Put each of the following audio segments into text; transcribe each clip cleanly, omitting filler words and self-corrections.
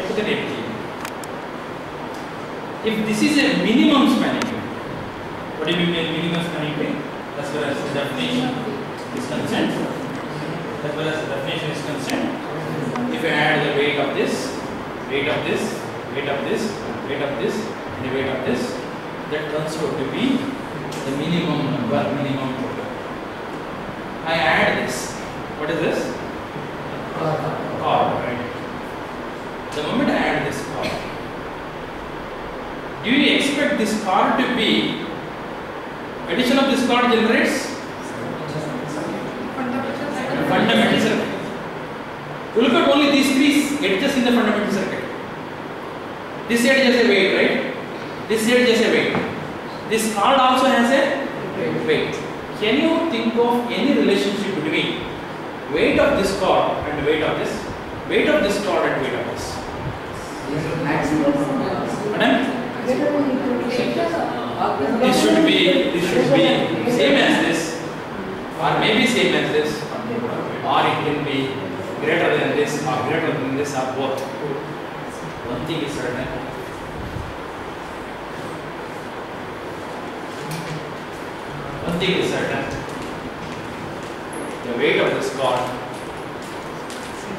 put an edge. If this is a minimum spanning tree, what do you mean by minimum spanning tree? As far as the definition is concerned, if you add the weight of this, weight of this, weight of this, weight of this, and the weight of this, that turns out to be the minimum number, minimum total. I add this. What is this? Chord, right? The moment I add this chord, do you expect this chord to be addition of this chord generates fundamental circuit? You look at only these three edges in the fundamental circuit. This edge has a weight, right? This edge has a weight. This chord also has a weight. Can you think of any relationship between weight of this chord and weight of this? Weight of this chord and weight of this? Madam? This should be same as this, or maybe same as this, or it can be greater than this, or greater than this, or both. One thing is certain. One thing is certain. The weight of this chord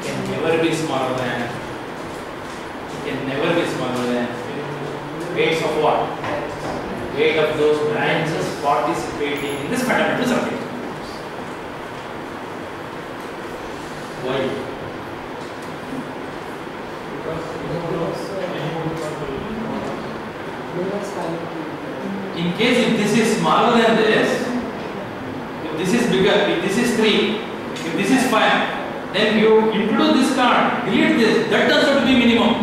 can never be smaller than. Weights of what? Weight of those branches participating in this fundamental circuit. Why? In case if this is smaller than this, if this is bigger, if this is 3, if this is 5, then you include this card, delete this, that turns out to be minimum.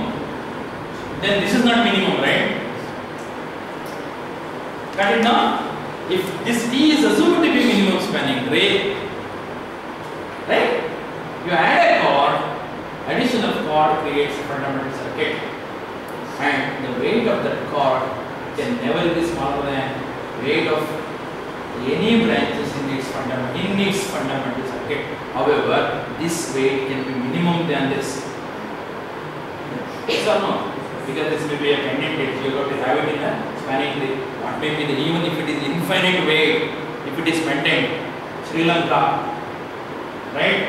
Then this is not minimum, right? Got it now? If this T is assumed to be minimum spanning tree, right? You add a chord, addition of chord creates a fundamental circuit, and the weight of that chord can never be smaller than weight of any branches in its fundamental circuit. However, this weight can be minimum than this. Yes or no? Because this may be a pendant edge, you have to have it in a spanning tree. What may be the, even if it is infinite weight, if it is maintained, Sri Lanka, right?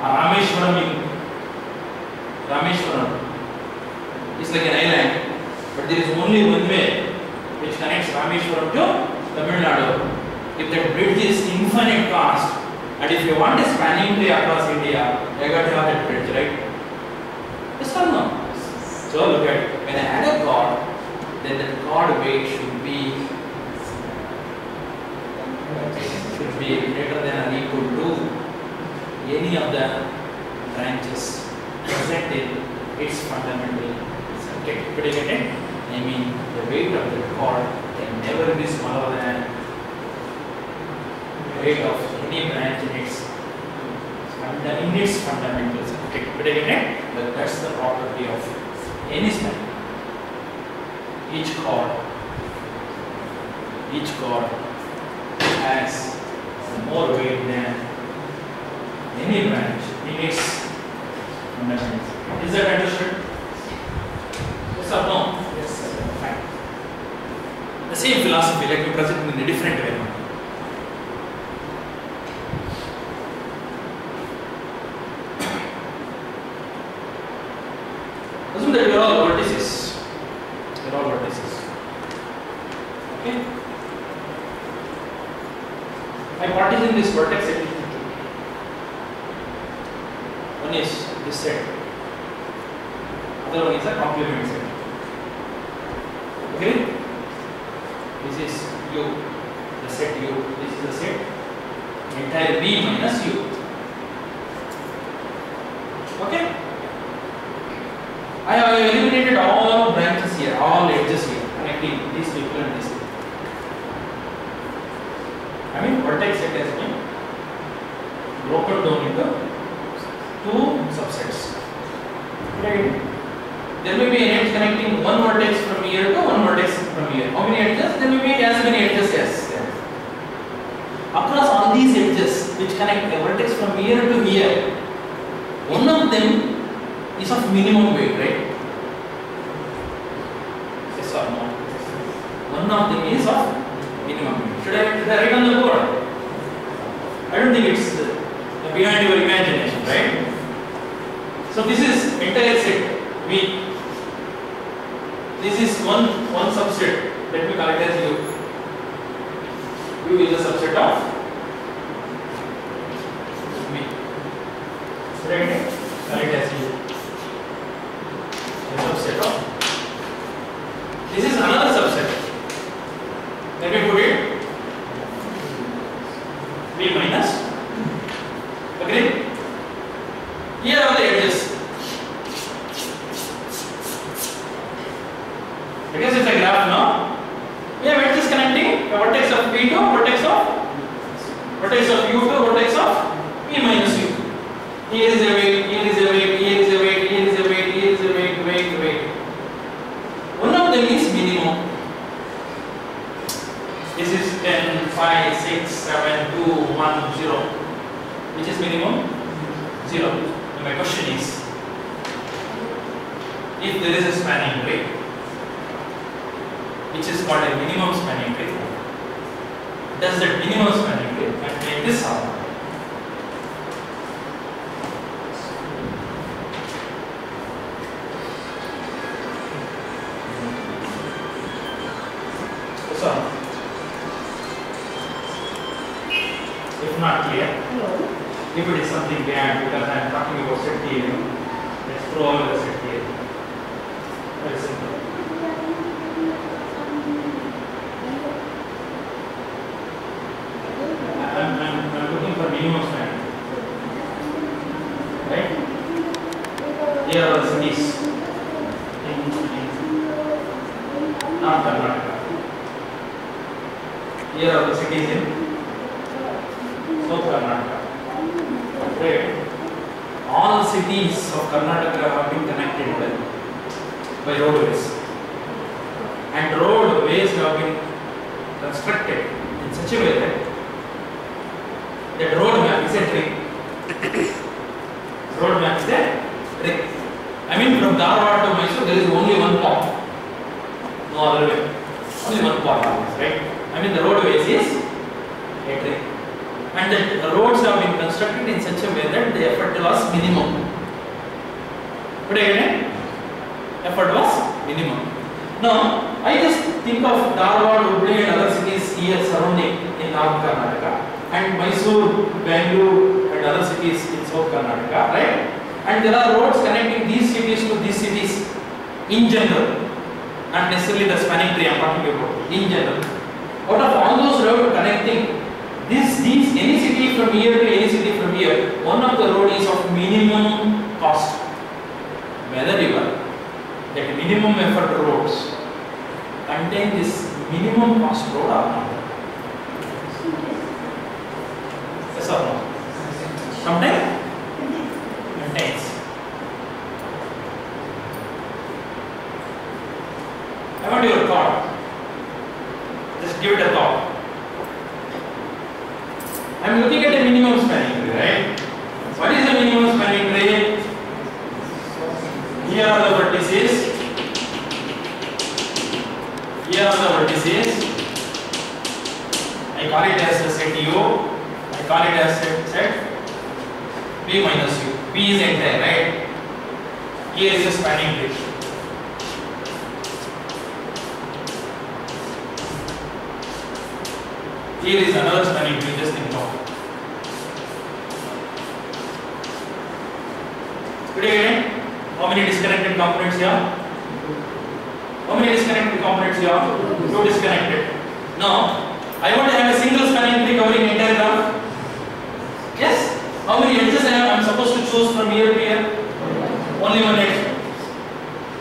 Rameshwaram is like an island, but there is only one way which connects Rameshwaram to Tamil Nadu. If that bridge is infinite cost, and if you want a spanning tree across India, you got to have that bridge, right? Yes or no? So look at, when I add a chord, then the chord weight should be greater than or equal to any of the branches present in its fundamental circuit. Could you get it? I mean, the weight of the chord can never be smaller than the weight of any branch in its fundamental circuit. Could you get it? But that's the property of any spanning. Each chord has more weight than any branch in its fundamental. Is that understood? Yes or no? Yes, sir. Fine. The same philosophy, let me present it in a different way. Assume that we are all vertices. Okay? I partition this vertex into two. One is this set, other one is a complement set. Okay? This is U, the set U. This is the set entire B minus U. Okay? I have eliminated all branches here, all edges here, connecting these people and these people. I mean, vertex set has been broken down into two subsets. Right? There may be an edge connecting one vertex from here to one vertex from here. How many edges? There may be as many edges as there. Across all these edges which connect a vertex from here to here, one of them is of minimum weight, right? demand your imagination, right? So this is entire set V. This is one subset. Let me call it as U. U is a subset of V. Right? Call it as U. A subset of. This is another subset. Let me put it V minus. Agree? Here are the edges. Because it's a graph now. We have edges connecting a vertex of V to vertex of U to vertex of V minus U. Here is a weight, here is a weight, here is a weight, here is a weight, here is a weight. One of them is minimum. This is 10, 5, 6, 7, 2, 1, 0. Which is minimum? 0. And my question is, if there is a spanning tree, which is called a minimum spanning tree, does that minimum spanning tree make this happen? So, if not clear, if it is something bad because I am talking about set theory, let's throw over the set theory. Very simple. I'm looking for minimum spanning. Right? Here are the cities in North Karnataka. Here are the cities in South Karnataka. Right? All cities of Karnataka have been connected by roadways, and roadways have been constructed in such a way that road map is a trick. Road map is a trick. I mean, from Dharwad to Mysore, there is only one path. No other way. Only one path, right? I mean, the roadways is a trick. And the roads have been constructed in such a way that the effort was minimum. But again, effort was minimum. Now, I just think of Dharwad, Hubli and other cities here surrounding in North Karnataka, and Mysore, Bangalore and other cities in South Karnataka, right? And there are roads connecting these cities to these cities in general, not necessarily the spanning tree I am talking about, in general. Out of all those roads connecting any city from here to any city from here, one of the road is of minimum cost. Whether you are that minimum effort roads contain this minimum cost road or not? Yes or no? Sometimes contains. I want your thought. Just give it a thought. I am looking at a minimum spanning tree, right? What is the minimum spanning tree? Here are the vertices. Here are the vertices. I call it as a set U. I call it as set V minus U. V is entire, right? Here is a spanning tree. Here is another spanning tree, just think of. Good again. How many disconnected components here? How many disconnected components here? 2 disconnected. Now, I want to have a single spanning tree covering entire graph. Yes? How many edges I am supposed to choose from here to here? Only one edge.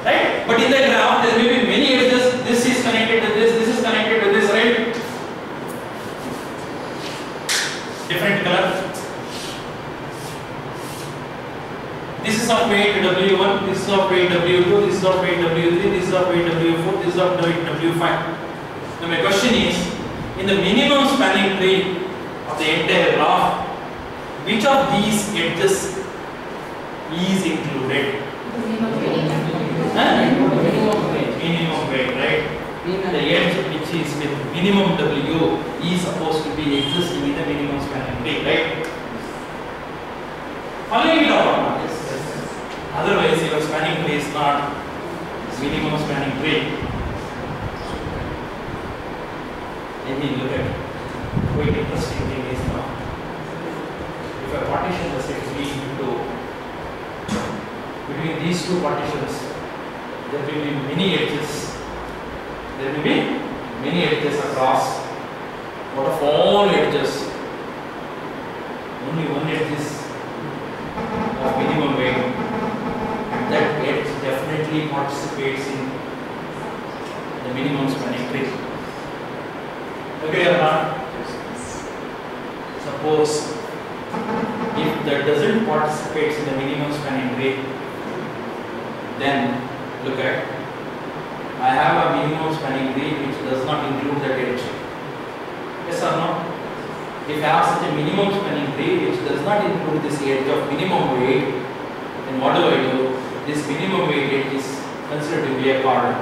Right? But in the graph, there may be many edges. This is connected to this is connected to this, right? Different color. This is of weight W1, this is of weight W2, this is of weight W3, this is of weight W4, this is of weight W5. Now my question is, in the minimum spanning tree of the entire graph, which of these edges is included? Minimum weight, right? The edge which is with minimum W is supposed to be existing in the minimum spanning tree, right? Following it up. Otherwise, your spanning tree is not minimum spanning tree. Let me look at quite interesting thing is now. If I partition the set V into between these two partitions, there will be many edges. There will be many edges across. Out of all edges, only one edge is of minimum weight. That edge definitely participates in the minimum spanning tree. Okay or not? Suppose if that doesn't participate in the minimum spanning tree, then look at, I have a minimum spanning tree which does not include that edge. Yes or no? If I have such a minimum spanning tree which does not include this edge of minimum weight, then what do? This minimum weight edge is considered to be a corner.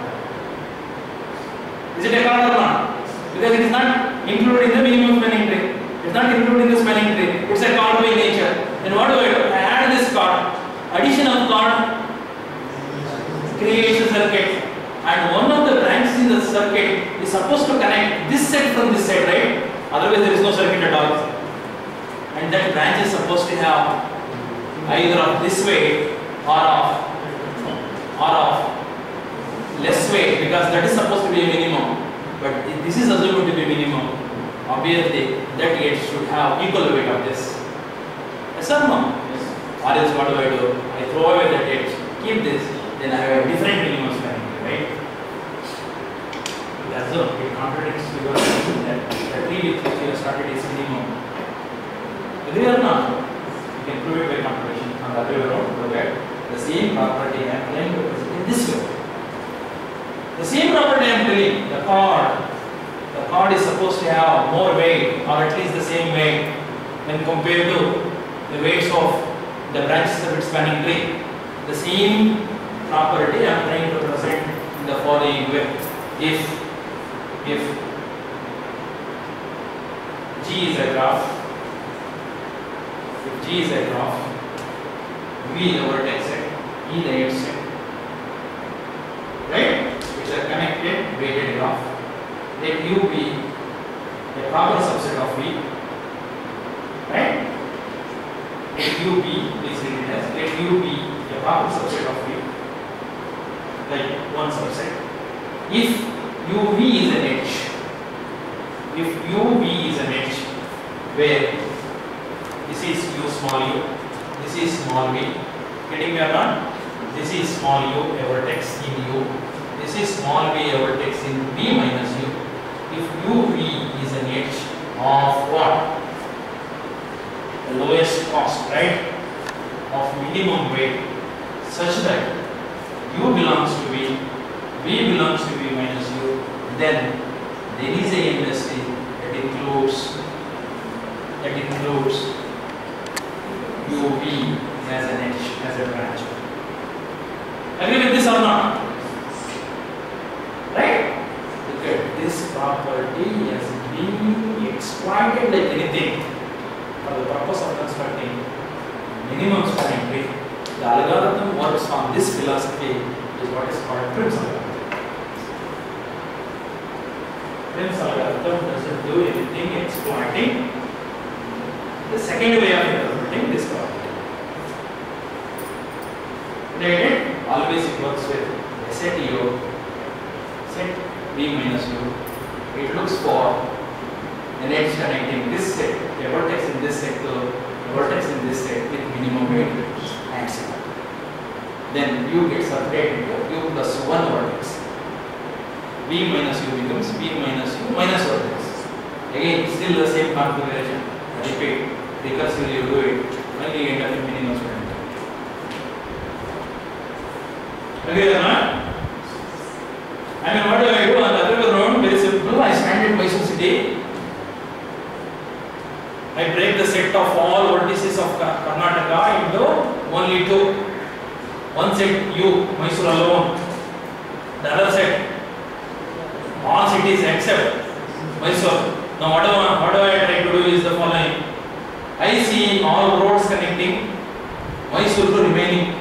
Is it a corner or not? Because it is not included in the minimum spanning tree. It is not included in the spanning tree. It's a chord by nature. Then what do? I add this chord. Addition of chord creates a circuit. And one of the branches in the circuit is supposed to connect this set from this set, right? Otherwise there is no circuit at all. And that branch is supposed to have either of this way or of less weight, because that is supposed to be a minimum. But if this is assumed to be minimum, obviously that edge should have equal weight of this. Yes or no? Yes. Or else what do? I throw away that edge, keep this, then I have a different minimum spanning tree, right? That's so it contradicts because that tree with which you have started is minimum. Agree or not? You can prove it by contradiction. On the other way around, look at the same property I am trying to represent in this way. The same property I am telling, the chord is supposed to have more weight, or at least the same weight when compared to the weights of the branches of its spanning tree. The same property I am trying to represent in the following way. If G is a graph, V the vertex set, E the edge set, right? It's a connected weighted graph. Let U be a proper subset of V, right? Let U be, please read it as, let U be a proper subset of V, like one subset. If UV is an edge, where this is U small u, this is small v, getting me or not? This is small u, a vertex in U, this is small v, a vertex in V minus U. If UV is an edge of what? The lowest cost, right? Of minimum weight, such that U belongs to V, V belongs to V minus U, then there is a industry that includes UV as an edge, as a branch. Agree with this or not? Right? Look at this property as being exploited like anything for the purpose of constructing minimum spanning tree. The algorithm works on this philosophy, is what is called Prim's algorithm. Prim's algorithm doesn't do anything exploiting the second way of interpreting this property. Right? Always it works with a set U, set V minus U. It looks for an edge connecting this set, a vertex in this set to a vertex in this set with minimum weight and set. Then U gets separated into U plus 1 vertex. V minus U becomes V minus U minus vertex. Again, still the same configuration. Repeat. Recursively you do it, finally you end up in minimum spanning tree. Okay or not? I mean, what do? On the other way around, very simple. I stand at Mysore. I break the set of all vertices of Karnataka into only two. One set U, Mysore alone. The other set, all cities except Mysore. Now what do I try to do is the following. I see all roads connecting Mysore to remaining,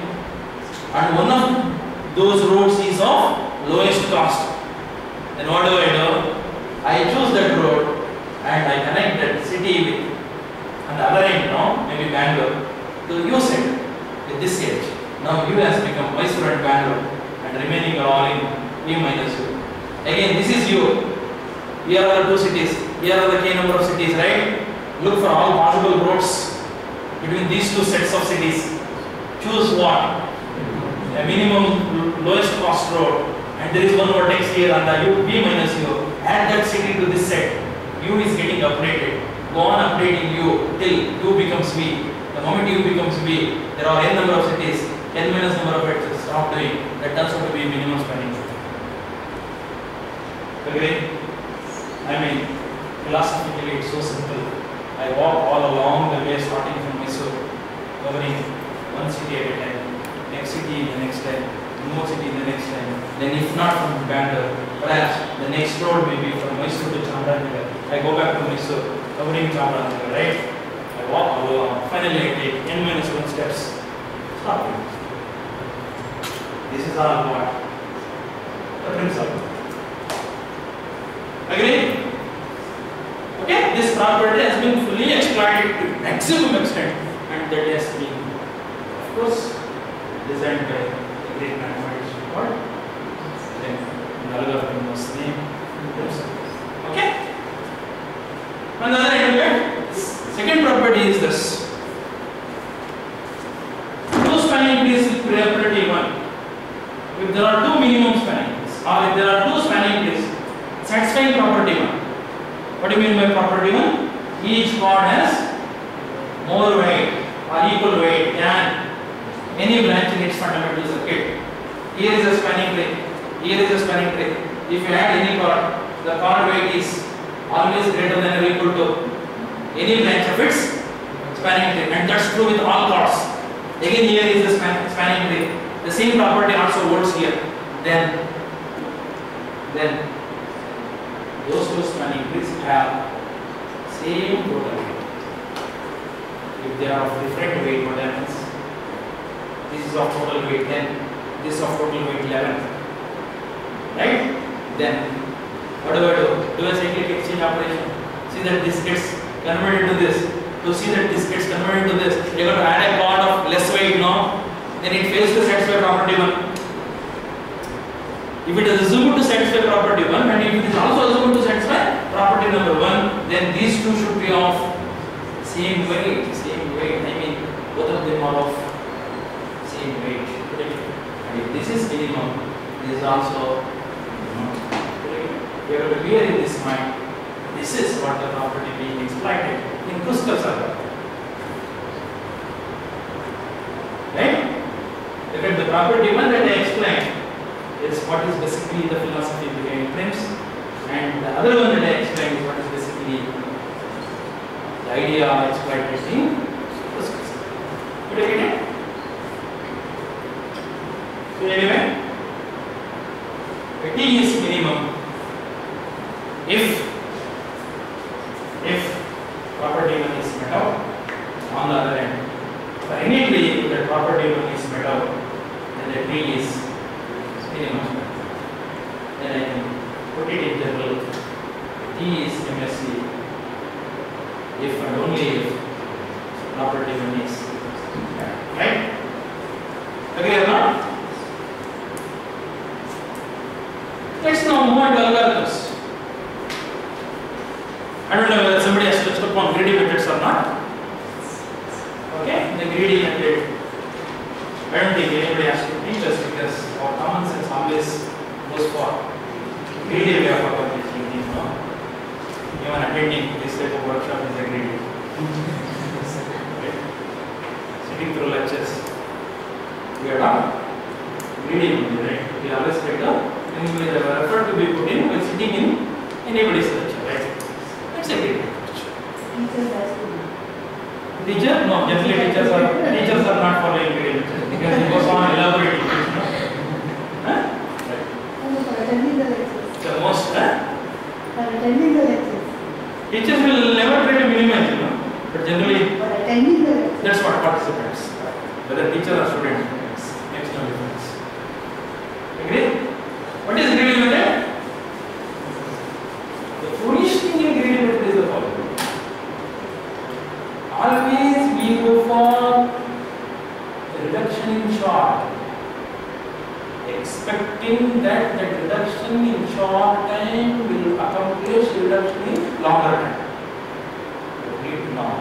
and one of those roads is of lowest cost. Then what do? I choose that road and I connect that city with, and the other end, maybe Bangalore, to U set with this edge. Now U has become Mysore and Bangalore, and remaining are all in U minus U. Again, this is U. Here are the two cities. Here are the k number of cities, right? Look for all possible roads between these two sets of cities. Choose what? A minimum lowest cost road, and there is one vertex here on the U, V minus U. Add that city to this set. U is getting updated. Go on updating U till U becomes V. The moment U becomes V, there are n number of cities, n minus number of edges. Stop doing. That turns out to be minimum spanning tree. Agree? I mean, philosophically it's so simple. I walk all along the way starting from Mysore, covering one city at a time, next city in the next time, one more city in the next time. Then if not from Bangalore, perhaps the next road may be from Mysore to Chamranagar. I go back to Mysore, covering Chamranagar, right? I walk all along. Finally I take n minus 1 steps. Stop. This is all what? The principle. Agree? Okay, this property has been fully exploited to maximum extent, and that has been, of course, designed by the great mathematician called then the algorithm was named himself. Okay? On the other hand, second property is this. Two spanning trees with probability 1. If there are two minimum spanning trees, or if there are two spanning trees satisfying property 1. What do you mean by property 1? Each chord has more weight or equal weight than any branch in its fundamental circuit. Here is a spanning tree. Here is a spanning tree. If you add any chord, the chord weight is always greater than or equal to any branch of its spanning tree, and that's true with all chords. Again, here is the spanning tree. The same property also holds here. Then those two spanning trees have same total weight. If they are of different weight, what happens? This is of total weight 10, this of total weight 11. Right? Then what do I do? Do a cyclic exchange operation. See that this gets converted to this. To see that this gets converted to this, you have to add a chord of less weight, no? Then it fails to satisfy property 1. If it is assumed to satisfy property 1, and if it is also assumed to satisfy property number 1, then these two should be of same weight. I mean, both of them are of same weight. And if this is minimum, this is also minimum. You have to bear in this mind. This is what the property being exploited in Kruskal's algorithm. Right? Look at the property 1 that I explained. Is what is basically the philosophy behind prims, and the other one that I explained is what is basically the idea of exploiting Kruskal's. You take it? So anyway, T is minimum if property 1 is met out. On the other hand, for any tree, if that property 1 is met out, then the tree is minimum. Then I can put it in general. T is MSC if and only if property 1 is right. Agree or not? Let's now move on to algorithms. I don't know whether somebody has touched upon greedy methods or not. Okay, the greedy method. I don't think anybody has to teach us because our common sense always goes for greedy way of accomplishing things. No? Even attending this type of workshop is a greedy. Right? Sitting through lectures, we are not greedy, right? We always try to minimize the effort to be put in while sitting in anybody's lecture, right? That's a greedy approach. Teacher? No, generally teachers are not following greedy methods because it goes on elaborating. Right. Attending the lectures. The most, Attending the lectures. Teachers will never try to minimize, but generally Attending the lectures. that's what participants. Whether whether teacher or student, makes no difference. Agree? What is greedy method? The foolish thing in greedy method is the following. Always we go for the reduction in short, expecting that the reduction in short time will accomplish reduction in longer time. Complete not.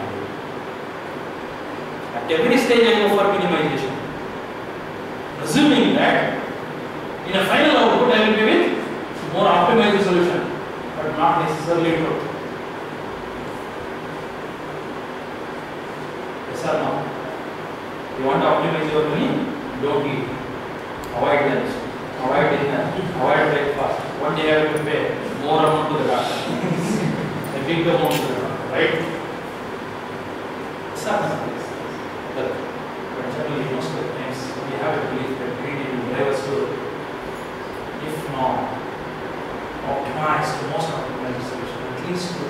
At every stage I go for minimization, assuming that in a final output I will be with more optimized solution, but not necessarily true. Yes or no? You want to optimize your money? Don't eat. Avoid lunch. Avoid dinner. Avoid breakfast. What day you have to pay? More amount to the doctor. A big amount to the doctor, right? Yes or no? But generally most of the times we have a belief that greedy will drive us to, if not optimize to most optimized solution, at least to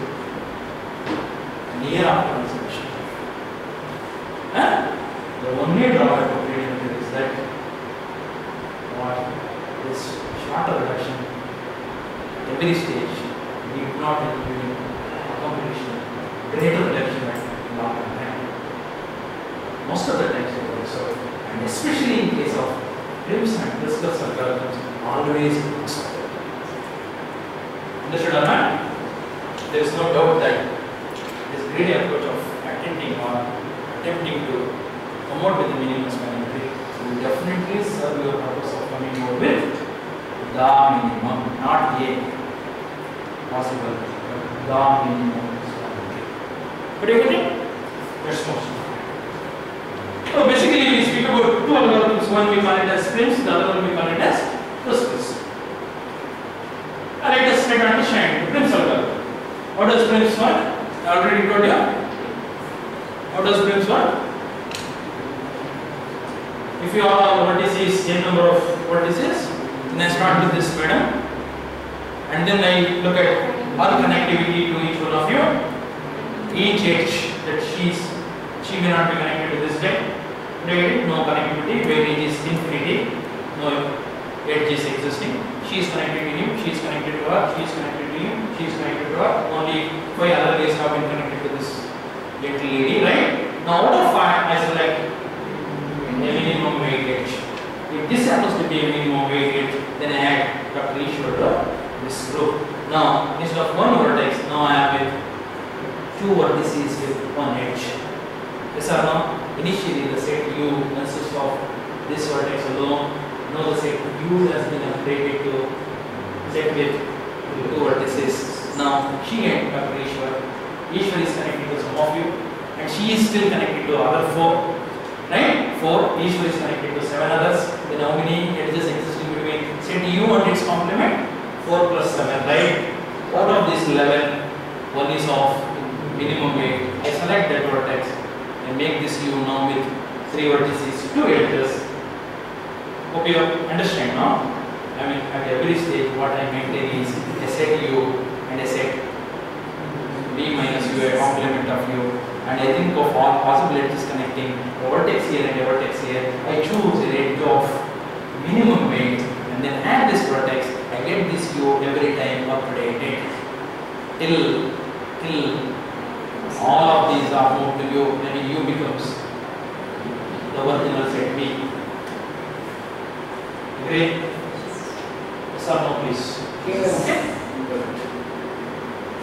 near optimized solution. The only drawback of greedy method is that this shorter reduction at every stage need not include competition, greater reduction at longer time. Most of the times it works out, and especially in case of rims and discuss algorithms, always works out. Understood or not? There is no doubt that this greedy approach of attempting to come out with the minimum spanning tree will definitely serve your purpose of coming out with the minimum, not a possible, but the minimum spanning tree. But you get it? That's most important. So basically we speak about two algorithms, one we call it as sprints, the other one we call it as clusters. Let us try to understand the Prim's algorithm. What does Prim's work? I already told you. How does Prim's work? If you have vertices, n number of vertices, then I start with this madam, and then I look at her connectivity to each one of you. Each edge that she may not be connected to this deck. No connectivity, where it is infinity, no edge is existing. She is connected to you, she is connected to her, she is connected to you, she is connected to her. Only 5 other ways have been connected to this little lady, right? Now out of 5, I select a minimum weight edge. If this happens to be a minimum weight edge, then I add Dr. Ishwar to this group. Now, instead of one vertex, now I have with 2 vertices with 1 edge. Yes or no? Initially, the set U consists of this vertex alone. Now, the set U has been upgraded to set with 2 vertices. Now, she and Dr. Ishwar is connected to some of you, and she is still connected to other 4. Right? 4, Ishwar is connected to 7 others. Then how many edges existing between set U and its complement? 4 plus 7, right? Out of this 11, one is of minimum weight. I select that vertex and make this U now with 3 vertices, 2 edges. Hope you understand now? I mean, at every stage, what I maintain is a set U and a set B minus U, a complement of U. And I think of all possibilities connecting a vertex here and a vertex here. I choose a range of minimum weight and then add this vertex. I get this U every time updated till all of these are moved to U, and U becomes the original set B. Agree? Yes or no, please? Yes. Okay.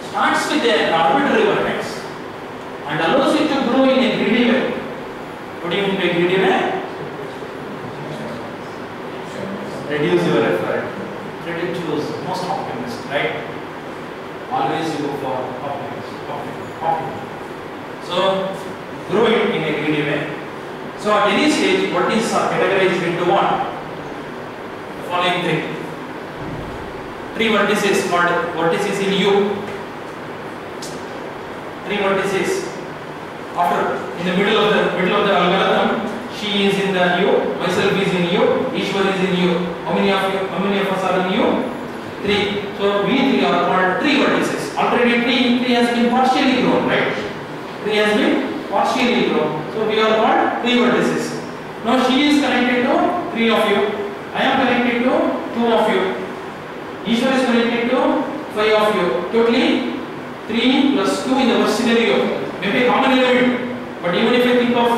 Starts with an arbitrary vertex and allows it to grow in a greedy way. What do you mean by greedy way? Reduce your effort. Try to choose most optimist, right? Always you go for optimist. So, grow it in a greedy way. So, at any stage, what is categorized into what? The following thing. 3 vertices called vertices in U. 3 vertices. After, in the middle of the algorithm, she is in the U, myself is in U, Ishwar is in U. How many of us are in U? 3. So we 3 are called 3 vertices. Already 3 has been partially grown, right? 3 has been partially grown. So we are called 3 vertices. Now she is connected to 3 of you. I am connected to 2 of you. Ishwar is connected to 5 of you. Totally 3 plus 2 in the first scenario. Maybe a common element. But even if you think of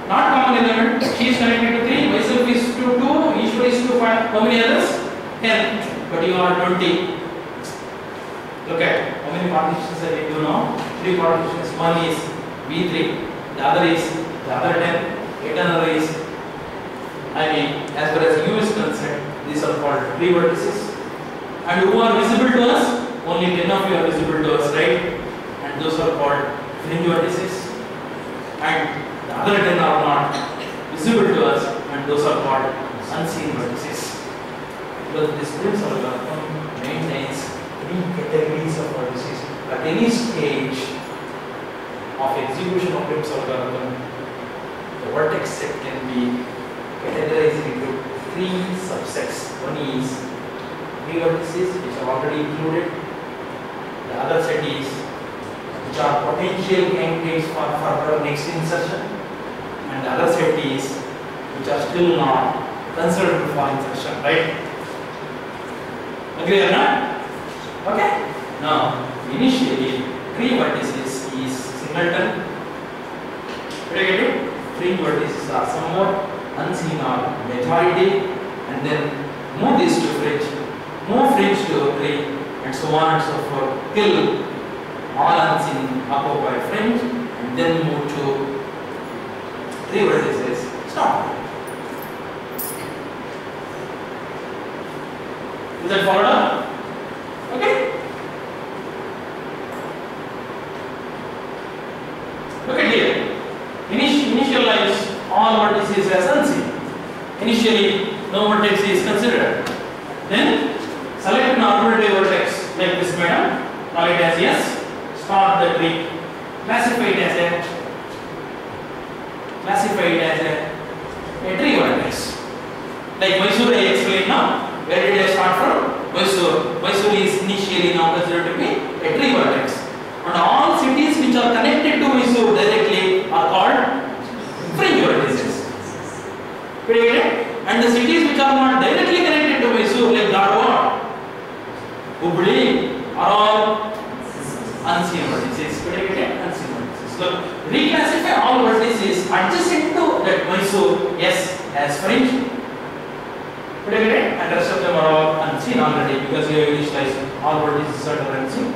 not common element, she is connected to 3, myself is to 2, Ishwar is to 5. How many others? 10. But you are 20. Look at how many partitions are you know? 3 partitions. One is V3, the other is the other 10, 8 another is. I mean, as far as U is concerned, these are called 3 vertices. And who are visible to us? Only 10 of you are visible to us, right? And those are called fringe vertices. And the other 10 are not visible to us, and those are called unseen vertices. Because this principle maintains 3 categories of vertices at any stage of execution of Prim's algorithm. The vertex set can be categorized into 3 subsets. One is 3 vertices which are already included. The other set is which are potential candidates for further next insertion. And the other set is which are still not considered for insertion, right? Agree or not? Okay. Now, initially 3 vertices is singleton. Did I get it? 3 vertices are somewhat unseen or majority, and then move this to fringe, move fringe to 3, and so on and so forth till all unseen occupy fringe, and then move to 3 vertices. Stop. Is that followed up? Okay. Look at here. Initialize all vertices as unseen. Initially, no vertex is considered. Then select an arbitrary vertex like this, madam. Call it as yes. Start the tree. Classify it as a tree vertex. Like Mysore, I explained now. Where did I start from? Mysore. Mysore is initially now considered to be a tree vertex. And all cities which are connected to Mysore directly are called fringe vertices. And the cities which are not directly connected to Mysore, like Dharwad, Hubli, are all unseen vertices. Unseen vertices. So reclassify all vertices adjacent to that Mysore, yes, as fringe. And rest of them are all unseen already because you have initialized all vertices are unseen.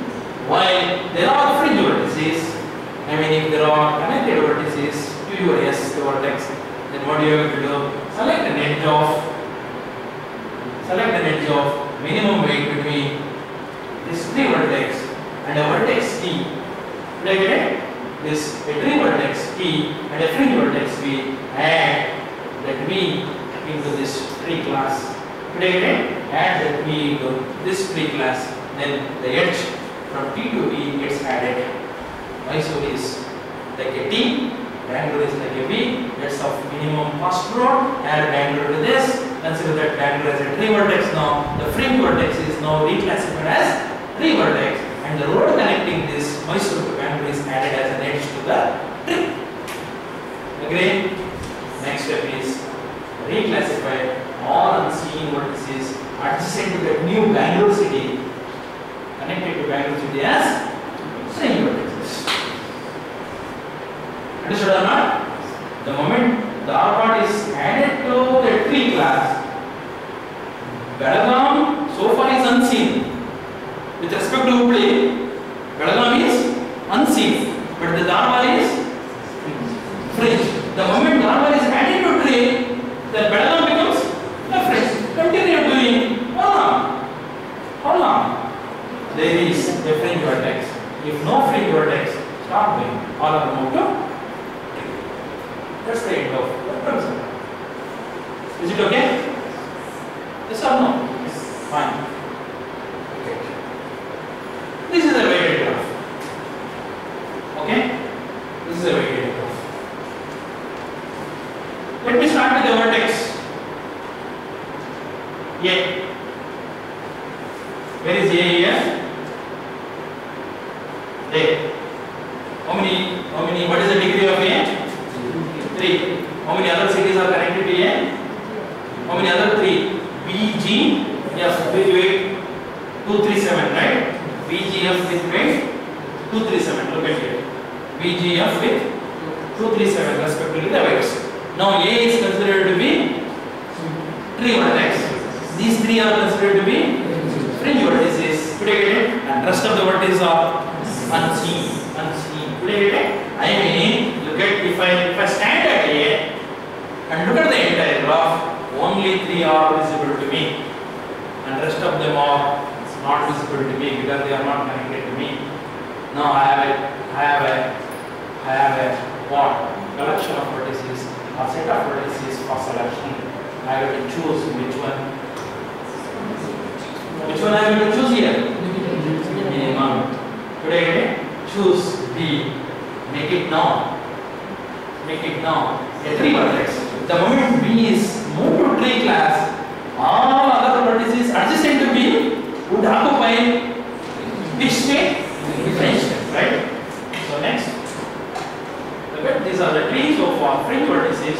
While there are fringe vertices, I mean if there are connected vertices to your yes vertex, then what do you have to do? Select an edge of minimum weight between this tree vertex and a vertex T. Did I get it? This a tree vertex T and a fringe vertex V. Add that V into this tree class. Did I get it? Add that V into this tree class. Then the edge from T to V gets added. Mysore is like a T, Bangalore is like a V. That's of minimum cost road. Add Bangalore to this. Consider that Bangalore as a tree vertex now. The fringe vertex is now reclassified as tree vertex, and the road connecting this Mysore to Bangalore is added as an edge to the tree. Agree? Next step is reclassify all unseen vertices adjacent to the new Bangalore city, connected to Bangalore city as fringe vertices. Understood or not? The moment the R is added to the tree class, Belgaum so far is unseen. With respect to Hubli, Belgaum is unseen, but the Dharwad is fringe. The moment Dharwad is added to tree, the Belgaum becomes a fringe. Continue doing how long? There is a fringe vertex. If no fringe vertex, stop doing. All of them move to. That's the end of the principle. Is it okay? Yes or no? Yes. Fine. Okay. This is a weighted graph. Okay? This is a weighted graph. Let me start with the vertex A. Where is A here? A. How many? What is the degree of A? 3. How many other cities are connected many other three? BG, yes, with weight 237, right? BGF with weight 237. Look at here. BGF with 237 respectively the weights. Now A is considered to be tree vertex. These three are considered to be fringe vertices. Could you get it? And rest of the vertices are unseen. Unseen. Could you get it? I mean, look at if I stand at A and look at the entire graph, only three are visible to me, and rest of them are not visible to me because they are not connected to me. Now I have a what? Collection of vertices or set of vertices for selection. I have to choose which one. Which one I have to choose here? Minimum. Today, choose B. Make it now. Make it now. A tree vertex. The moment B is moved to tree class, all other vertices adjacent to B would occupy which state? Fringe state, right? So next, look at these are the trees of fringe vertices.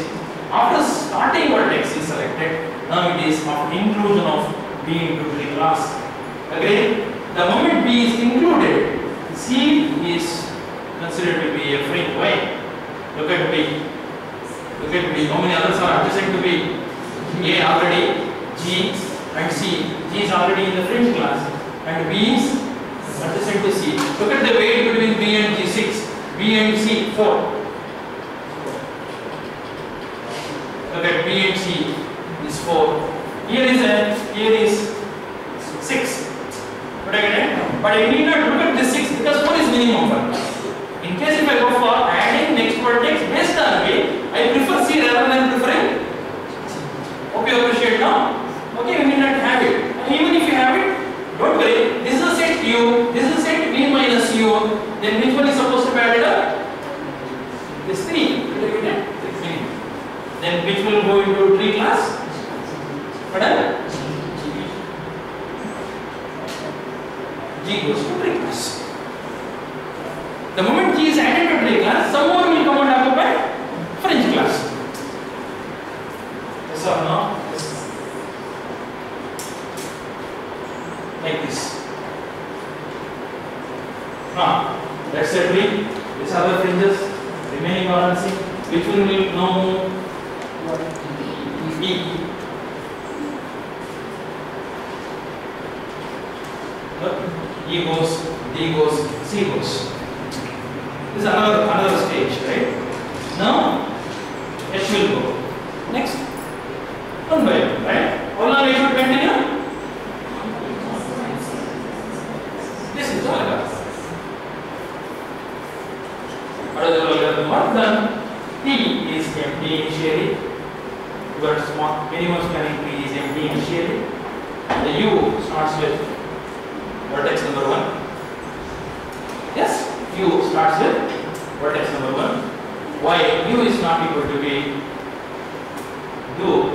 After starting vertex is selected, now it is after inclusion of B into tree class. Agree? The moment B is included, C is considered to be a fringe. Why? Look at B. Look at B. How many others are adjacent to B? A already, G and C. G is already in the fringe class, and B is adjacent to C. Look at the weight between B and G, 6. B and C, 4. Look at B and C is 4. Here is 6. But I need not look at this 6 because 4 is minimum for us. In case if I go for adding next vertex based on B, I prefer C rather than preferring. Hope you appreciate now. Okay, we need not have it. And even if you have it, don't worry. This is a set U. This is a set B minus U. Then which one is supposed to be added up? This 3. Then which will go into tree class? Pardon? G goes to tree class. The moment G is added to tree class, some more will come and occupy fringe class. Yes or no? Yes. Like this. Now, that's a tree. These are the fringes. Remaining are unseen. Which one will now move? E. Look, E goes, D goes, C goes. This is another stage, right? Now, H will go. Next, 1 by 1, right? How long it should continue? This is the algorithm. What is the algorithm? What done? T is empty initially. Your small minimum spanning tree is empty initially. The U starts with vertex number 1. Yes, U starts with vertex number 1. Why U is not equal to B? Do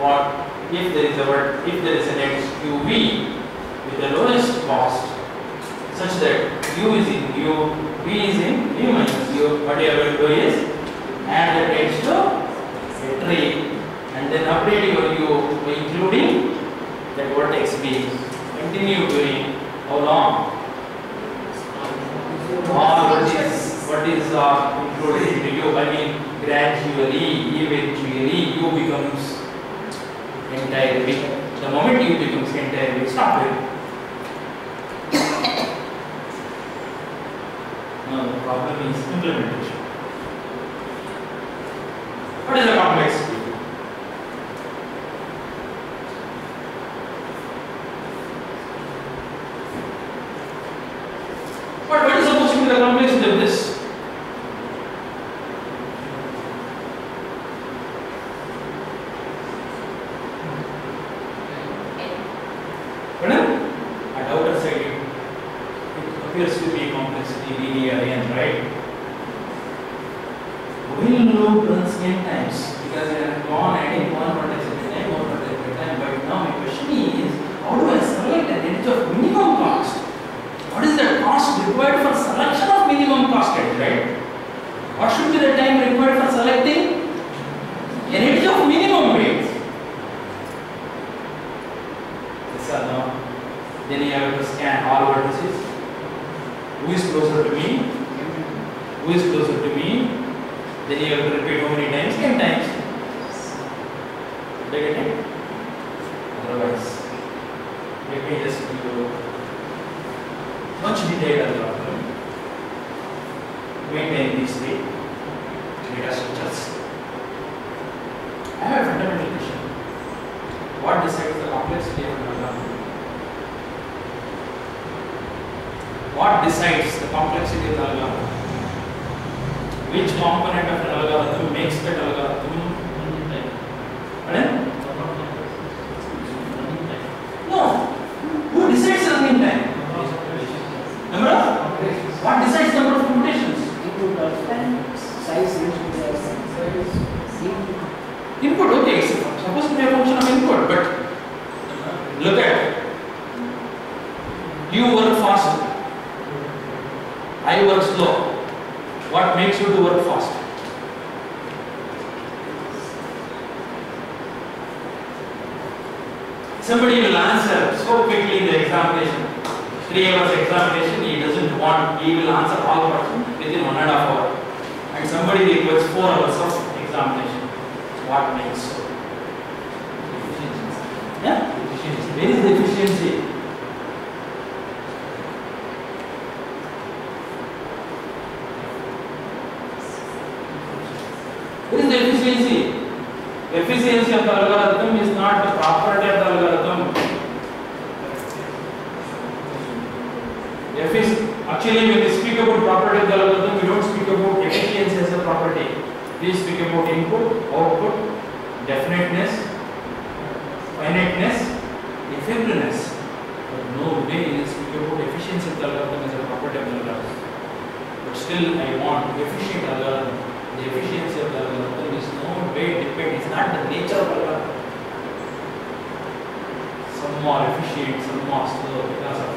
what if there is an edge UV with the lowest cost such that U is in U, B is in U minus U. What you are going to do is add that edge to a tree and then update your U by including that vertex B. Continue doing how long? All vertices are included into U. I mean gradually, eventually U becomes entirely. The moment U becomes entirely, stop it. No, the problem is implementation. What is the complexity? What is supposed to be the complexity of this? At outer side it appears to be complexity linear n, right? Will loop runs n times because I have gone adding one vertex at a time, one vertex at a time. But now my question is, how do I select an edge of minimum cost? What is the cost required for selection of minimum cost edge, right? What should be the time required for selecting an edge of minimum weight? have to scan all vertices. Who is closer to me? Who is closer to me? Then you have to repeat how many times? 10 times. Did I get it? Otherwise, let me just give you much detailed algorithm. Maintain these three data structures. I have a fundamental question. What decides the complexity of an algorithm? What decides the complexity of the algorithm? Which component of an algorithm makes that algorithm? Pardon? No. Who decides the running time? Number of? What decides number of computations? Input, okay, it's supposed to be a function of input, but look at it. You work fast. I work slow. What makes you to work fast? Somebody will answer so quickly in the examination. 3 hours examination, he doesn't want, he will answer all questions within 1.5 hours. And somebody requires 4 hours of examination. What makes so? Efficiency. Yeah? Efficiency. Where is the efficiency? Where is the efficiency? Efficiency of the algorithm is not the property of the algorithm. Actually, when we speak about property of the algorithm, we don't speak about efficiency as a property. We speak about input, output, definiteness, finiteness, effectiveness. But no way we speak about efficiency of the algorithm as a property of the algorithm. But still, I want efficient algorithm. The efficiency of the algorithm is no way dependent. It's not the nature of the algorithm. Some more efficient, some more slow because of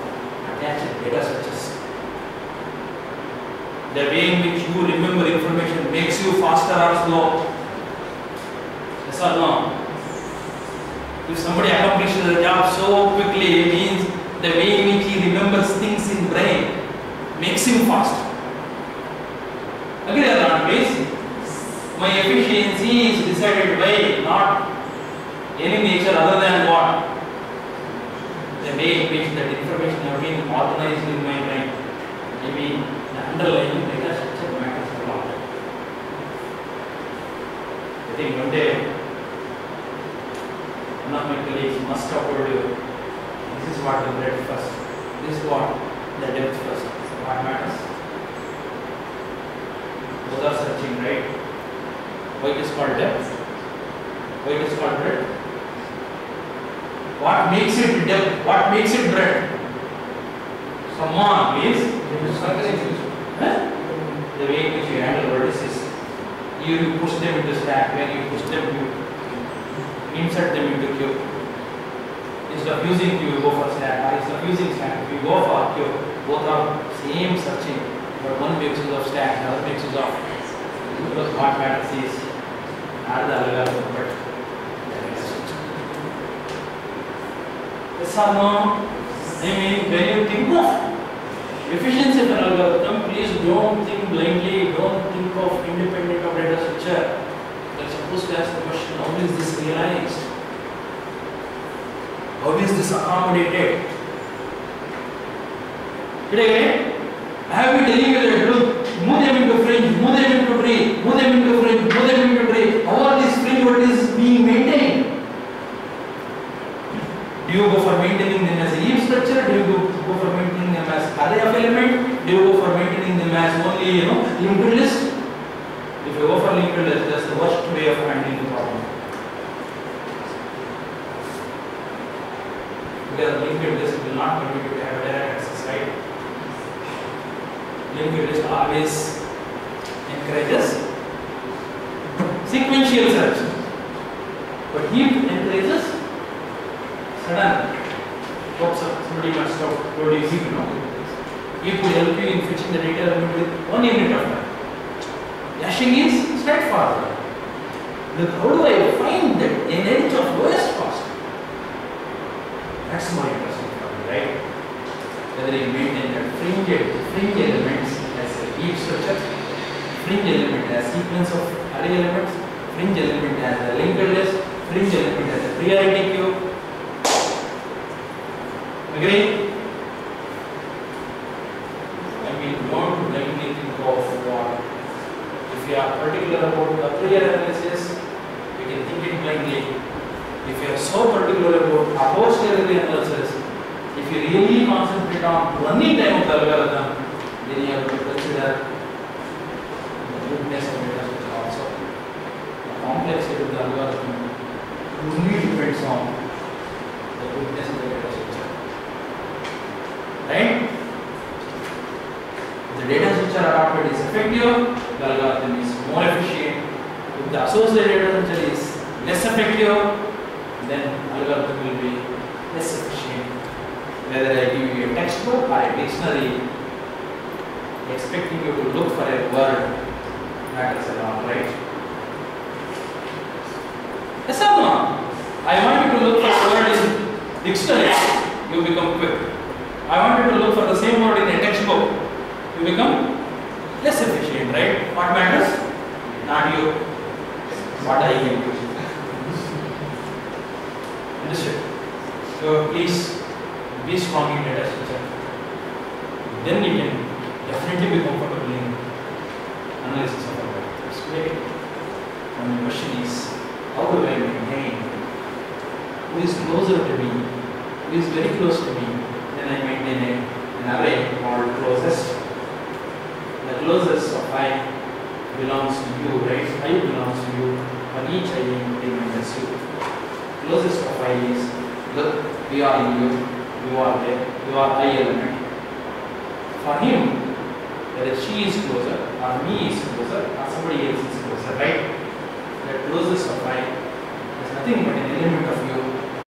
attached data structures. The way in which you remember information makes you faster or slow. Yes or no? If somebody accomplishes a job so quickly, it means the way in which he remembers things in brain makes him fast. Agree or not, please? My efficiency is decided by not any nature other than what? The way in which that information has been organized in my brain. Maybe the underlying data structure matters a lot. I think one day one of my colleagues must have told you, this is what the breadth first, this is what the depth first. What matters? Both are searching, right? Why it is called depth? Why it is called breadth? What makes it depth? What makes it breadth? Come on, please. Huh? The way in which you handle vertices. You push them into stack, when you push them, you insert them into queue. Instead of using queue, you go for stack, or instead of using stack, if you go for queue, both are same searching, but one makes use of stack, the other makes use of. Because what matters is not the algorithm, but the data structure. Yes or no? I mean, when you think of efficiency of an algorithm, please don't think blindly, don't think of independent of data structure. You are supposed to ask the question, how is this realized? How is this accommodated? Today, I have been telling you that look, move them into fringe, move them into tree, move them into fringe, move them into tree. How are these fringe vertices being maintained? Do you go for maintaining them as a heap structure? Do you go for maintaining them as array of element? Do you go for maintaining them as only linked list? If you go for linked list, that's the worst way of handling the problem. Because linked list will not permit you to have direct access, right? Linked list always encourages sequential search, but heap encourages sudden. Oops, somebody must have told you heap now. Heap will help you in fetching the data element with 1 unit of time. Hashing is straightforward. Look, how do I find that an edge of lowest cost? That's more interesting for me, right? Sequence of array elements, fringe element as a linked list, fringe element as a priority queue. Agree? I mean, don't blindly think of what. If you are particular about the prior analysis, you can think it blindly. If you are so particular about a posteriori analysis, if you really concentrate on running time of the algorithm, then you have to consider the goodness of data structure also. The complexity of the algorithm only depends on the goodness of the data structure. Right? If the data structure adopted is effective, the algorithm is more efficient. If the associated data structure is less effective, then algorithm will be less efficient. Whether I give you a textbook or a dictionary, expecting you to look for a word matters a lot, right? Yes or no? I want you to look for a word in dictionary, you become quick. I want you to look for the same word in a textbook, you become less efficient, right? What matters? Not you. What I can do. Understood? So please be strong in data structure. Then you can definitely be comfortable in analysis of algorithm. That's great. And the question is, how do I maintain? Who is closer to me? Who is very close to me? Then I maintain an array called closest. The closest of I belongs to you, right? I belongs to you. For each I minus you. Closest of I is, look, we are in you, you are there, you are I element. For him, whether she is closer, or me is closer, or somebody else is closer, right? The closest of I is nothing but an element of you.